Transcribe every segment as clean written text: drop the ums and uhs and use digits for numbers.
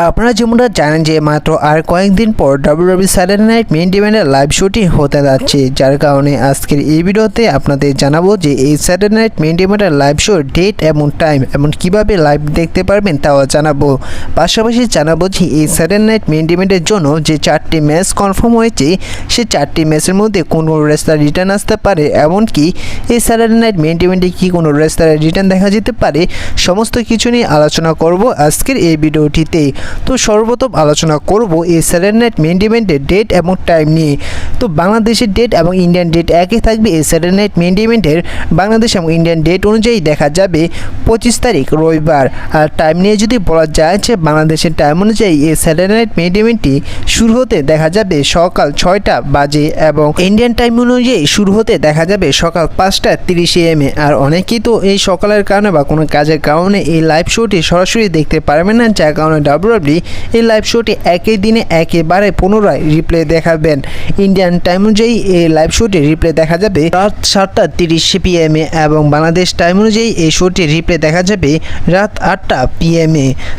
আপনারা যেমনটা জানেন যে মাত্র আর কয়েকদিন পর WWE স্যাটারডে নাইট মেইন ইভেন্টের লাইভ শোটি হতে যাচ্ছে, যার কারণে আজকের এই ভিডিওতে আপনাদের জানাবো যে এই স্যাটারডে নাইট মেইন ইভেন্টের লাইভ শোর ডেট এবং টাইম এবং কিভাবে লাইভ দেখতে পারবেন তাও জানাবো। পাশাপাশি জানাবো যে এই স্যাটারডে নাইট মেইন ইভেন্টের জন্য যে 4টি ম্যাচ কনফার্ম হয়েছে সে 4টি ম্যাচের মধ্যে কোন রেসলার রিটার্ন আসতে পারে, এমনকি এই স্যাটারডে নাইট মেইন ইভেন্টে কি কোনো রেসলারের রিটার্ন দেখা যেতে পারে, সমস্ত কিছু নিয়ে আলোচনা করব আজকের এই ভিডিওটিতে। তো সর্বপ্রথম আলোচনা করব এই স্যাটারডে নাইট মেইন ইভেন্টের ডেট এবং টাইম নিয়ে। তো বাংলাদেশের ডেট এবং ইন্ডিয়ান ডেট একই থাকবে। এই স্যাটারডে নাইট মেইন ইভেন্টের বাংলাদেশ এবং ইন্ডিয়ান ডেট অনুযায়ী দেখা যাবে 25 তারিখ রবিবার। আর টাইম নিয়ে যদি বলা যায় যে বাংলাদেশের টাইম অনুযায়ী এই স্যাটারডে নাইট মেইন ইভেন্টটি শুরু হতে দেখা যাবে সকাল 6টা বাজে এবং ইন্ডিয়ান টাইম অনুযায়ী শুরু হতে দেখা যাবে সকাল 5:30 AM। আর অনেকেই তো এই সকালের কারণে বা কোনো কাজের কারণে এই লাইভ শোটি সরাসরি দেখতে পারবেন না, যার কারণে WWE এই লাইভ শোটি একই দিনে একেবারে পুনরায় রিপ্লে দেখাবেন। ইন্ডিয়ান টাইম অনুযায়ী এই লাইভ শোটি রিপ্লে দেখা যাবে রাত 7:30 PM এবং বাংলাদেশ টাইম অনুযায়ী এই শোটি রিপ্লে দেখা যাবে রাত 8টা PM।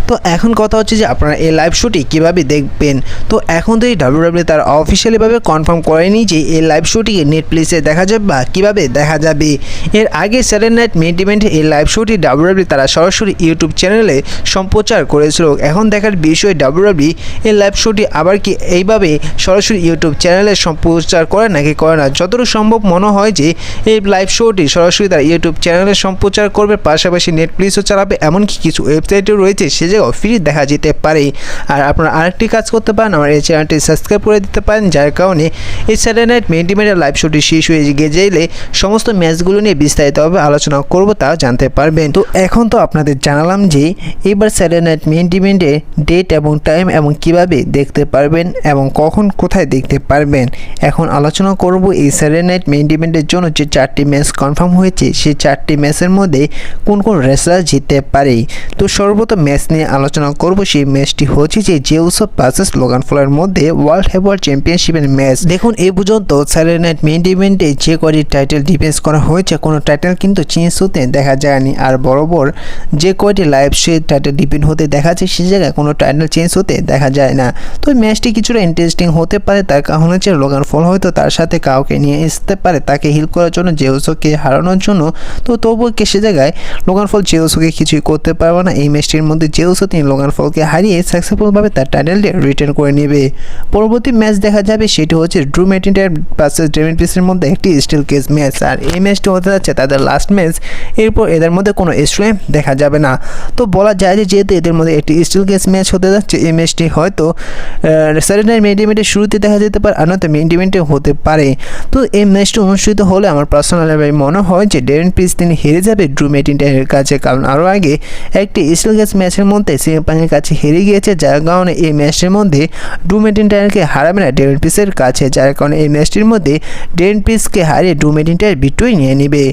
তো এখন কথা হচ্ছে যে আপনারা এই লাইভ শোটি কীভাবে দেখবেন। তো এখন তো এই WWE তার অফিসিয়ালিভাবে কনফার্ম করেনি যে এই লাইভ শোটিকে নেটফ্লিক্সে দেখা যাবে বা কীভাবে দেখা যাবে। এর আগে স্যাটারডে নাইট মেইন ইভেন্টে এই লাইভ শোটি WWE তারা সরাসরি ইউটিউব চ্যানেলে সম্প্রচার করেছিল। এখন দেখার বিষয় WWE এই লাইভ শোটি আবার কি এইভাবে সরাসরি ইউটিউব চ্যানেলে সম্প্রচার করে নাকি করে না। যতটুকু সম্ভব মনে হয় যে এই লাইভ শোটি সরাসরি তারা ইউটিউব চ্যানেলে সম্প্রচার করবে, পাশাপাশি নেটফ্লিক্সও চালাবে, এমনকি কিছু ওয়েবসাইটও রয়েছে সে জায়গাও ফ্রি দেখা যেতে পারে। আর আপনারা আরেকটি কাজ করতে পারেন, আমার এই চ্যানেলটি সাবস্ক্রাইব করে দিতে পারেন, যার কারণে এই স্যাটারডে নাইট মেইন ইভেন্টের লাইভ শোটি শেষ হয়ে গেলে সমস্ত ম্যাচগুলো নিয়ে বিস্তারিতভাবে আলোচনা করব, তা জানতে পারবেন। তো এখন তো আপনাদের জানালাম যে এবার স্যাটারডে নাইট মেইন ইভেন্টে ডেট এবং টাইম এবং কিভাবে দেখতে পারবেন এবং কখন কোথায় দেখতে পারবেন। এখন আলোচনা করব এই স্যাটারডে নাইট মেইন ইভেন্টের জন্য যে 4টি ম্যাচ কনফার্ম হয়েছে সেই 4টি ম্যাচের মধ্যে কোন কোন রেসলার জিততে পারে। তো সর্বপ্রথম ম্যাচ নিয়ে আলোচনা করব। সেই ম্যাচটি হচ্ছে যে জে উসো ভার্সেস লোগান পলের মধ্যে ওয়ার্ল্ড হেভিওয়েট চ্যাম্পিয়নশিপের ম্যাচ। দেখুন এই পর্যন্ত স্যাটারডে নাইট মেইন ইভেন্টে যে কয়টি টাইটেল ডিফেন্স করা হয়েছে কোনো টাইটেল কিন্তু চেঞ্জ হতে দেখা যায়নি। আর বরাবর যে কয়টি লাইভ শো টাইটেল ডিফেন্ড হতে দেখা যায় সে জায়গায় কোনো টাইটেল চেঞ্জ হতে দেখা যায় না। তো ম্যাচটি কিছুটা ইন্টারেস্টিং হতে পারে, তার কারণ হচ্ছে লোগান পল হয়তো তার সাথে কাউকে নিয়ে আসতে পারে তাকে হিল করার জন্য, জে উসোকে হারানোর জন্য। তো তবুও সে জায়গায় লোগান পল জে উসোকে কিছুই করতে পারবে না। এই ম্যাচটির মধ্যে জে উসো তিনি লোগান পলকে হারিয়ে সাকসেসফুলভাবে তার টাইটেলটি রিটার্ন করে নেবে। পরবর্তী ম্যাচ দেখা যাবে সেটি হচ্ছে ড্রু ম্যাকিন্টায়ার ভার্সেস ডেমিন প্রিস্টের মধ্যে একটি স্টিল কেস ম্যাচ। আর এই ম্যাচটি হতে যাচ্ছে তাদের লাস্ট ম্যাচ, এরপর এদের মধ্যে কোনো স্ট্রেম দেখা যাবে না। তো বলা যায় যে যেহেতু এদের মধ্যে একটি স্টিল কেস ম্যাচ হতে যাচ্ছে, এই ম্যাচটি হয়তো স্যাটারডে নাইট মেইন ইভেন্টের শুরুতে দেখা যেতে পারে, আর নয়তো মেইন ইভেন্টে হতে পারে। তো এই ম্যাচটি অনুষ্ঠিত হলে আমার পার্সোনালি মনে হয় যে ডেমিন প্রিস্ট তিনি হেরে যাবে ড্রু ম্যাকিন্টায়ারের কাছে, কারণ আরও আগে একটি স্টিল কেস ম্যাচের মধ্যে সিএম পাংকের কাছে হেরে গিয়েছে, যার কারণে এই ম্যাচটির মধ্যে ড্রু ম্যাকিন্টায়ারকে হারাবে না ডেমিন প্রিস্টের কাছে, যার কারণে এই ম্যাচটির মধ্যে ডেমিন প্রিস্টকে হারিয়ে ড্রু ম্যাকিন্টায়ার বিট্টুই নিয়ে নেবে।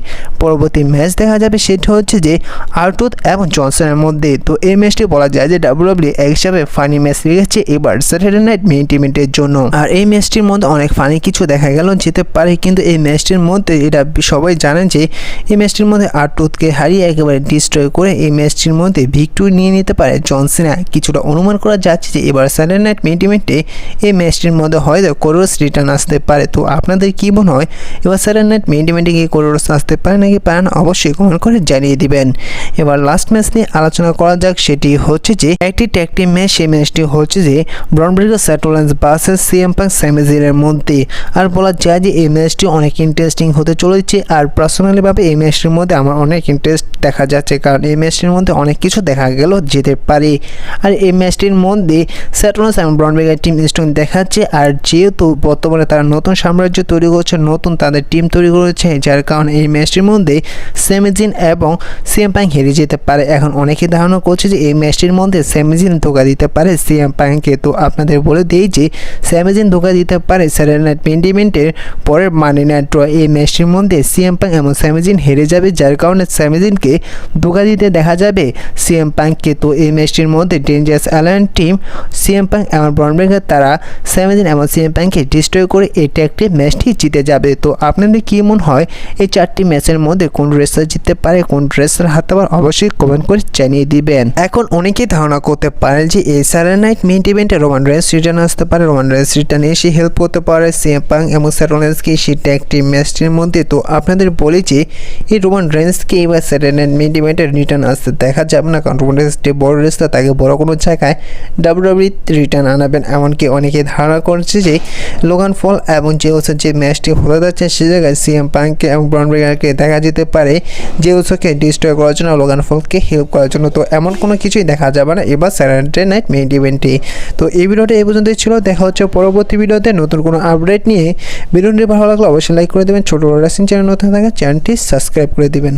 পরবর্তী ম্যাচ দেখা যাবে সেটা হচ্ছে যে আর্টুথ এবং জনসনের মধ্যে। তো এই ম্যাচটি বলা যায় যে WWE এক হিসাবে ফানি ম্যাচ রেখেছে এবার স্যাটারডে নাইট মেইন ইভেন্টের জন্য। আর এই ম্যাচটির মধ্যে অনেক ফানি কিছু দেখা গেল যেতে পারে, কিন্তু এই ম্যাচটির মধ্যে এটা সবাই জানেন যে এই ম্যাচটির মধ্যে আর্টুথকে হারিয়ে একেবারে ডিস্ট্রয় করে এই ম্যাচটির মধ্যে ভিক্টরি নিয়ে নিতে পারে জন সিনা। কিছুটা অনুমান করা যাচ্ছে যে এবার স্যাটারডে নাইট মেইন ইভেন্টে এই ম্যাচটির মধ্যে হয়তো কোরোস রিটার্ন আসতে পারে। তো আপনাদের কি মনে হয় এবার স্যাটারডে নাইট মেইন ইভেন্টে গিয়ে কোরোস আসতে পারে নাকি পারে না, অবশ্যই কমেন্ট করে জানিয়ে দিবেন। এবার লাস্ট ম্যাচ নিয়ে আলোচনা করা যাক। সেটি হচ্ছে যে একটি ট্যাগ টিম ম্যাচ। সেই ম্যাচটি হচ্ছে যে Bron Breakker Seth Rollins versus CM Punk Sami জাইনের মধ্যে। আর বলা যায় যে এই ম্যাচটি অনেক ইন্টারেস্টিং হতে চলেছে। আর পার্সোনালিভাবে এই ম্যাচটির মধ্যে আমার অনেক ইন্টারেস্ট দেখা যাচ্ছে, কারণ এই ম্যাচটির মধ্যে অনেক কিছু দেখা গেল যেতে পারে। আর এই ম্যাচটির মধ্যে সেথ রলিন্স এবং ব্রন ব্রেকার টিম স্ট্রং দেখাচ্ছে। আর যেহেতু বর্তমানে তারা নতুন সাম্রাজ্য তৈরি করছে, নতুন তাদের টিম তৈরি করেছে, যার কারণে এই ম্যাচটির মধ্যে স্যামি জাইন এবং সিএম পাঙ্ক হেরে যেতে পারে। এখন অনেকে ধারণা করছে যে এই ম্যাচটির মধ্যে স্যামি জাইন ধোকা দিতে পারে সিএম পাঙ্ককে। তো আপনাদের বলে দিই যে স্যামি জাইন ধোকা দিতে পারে স্যাটারডে নাইট মেইন ইভেন্টের পরের মানি নাইট ড্র এই ম্যাচটির মধ্যে সিএম পাঙ্ক এবং স্যামি জিন হেরে যাবে, যার কারণে স্যামি জিনকে ধোঁকা দিতে দেখা যাবে সিএম পাঙ্ককে। তো এই ম্যাচটির মধ্যে dangerous alliance team CM punk এবং ব্রন ব্রেকার তারা স্যামি জিন এবং সিএম পাঙ্ককে ডিস্ট্রয় করে এটা একটি ম্যাচটি জিতে যাবে। তো আপনাদের কী মনে হয় এই 4টি ম্যাচের মধ্যে কোন রেসলার জিততে পারে, কোন রেসলার হারতে পারে, অবশ্যই কমেন্ট করে জানিয়ে দিবেন। এখন অনেকেই ধারণা করতে পারেন যে এই স্যাটারডে নাইট মেইন ইভেন্টে রোমান রেন্স রিটার্ন আসতে পারে, রোমান রেন্স রিটার্ন এসে হেল্প করতে পারে সিএম পাঙ্ক এবং সেথ রোলিন্সকে সেটা একটি ম্যাচটির মধ্যে। তো আপনাদের বলি যে এই রোমান রেন্সকে এবার স্যাটারডে নাইট মেইন ইভেন্টের রিটার্ন আসতে দেখা যাবে না, কারণ রোমান রেন্স বড় রেসলার, তাকে বড় কোনো জায়গায় ডাব্লিউডাব্লিউ রিটার্ন আনাবেন। এমনকি অনেকে ধারণা করছে যে লোগান পল এবং যে ওসোর যে ম্যাচটি হতে যাচ্ছে সে জায়গায় সিএম পাঙ্ককে এবং ব্রন ব্রেকারকে দেখা যেতে পারে যে ওসোকে ডিস্ট্রয় করার জন্য, লোগান পলকে হেল্প করার জন্য। তো এমন কোনো কিছুই দেখা যাবে না এবার স্যাটারডে নাইট মেইন ইভেন্টে। তো এই ভিডিওটা এই পর্যন্তই ছিল, দেখা হচ্ছে পরবর্তী ভিডিওতে নতুন কোনো আপডেট নিয়ে। ভিডিওটি ভালো লাগলে অবশ্যই লাইক করে দেবেন, ছোটো বড় রেসলিং চ্যানেল নতুন থাকা চ্যানেলটি সাবস্ক্রাইব করে দেবেন।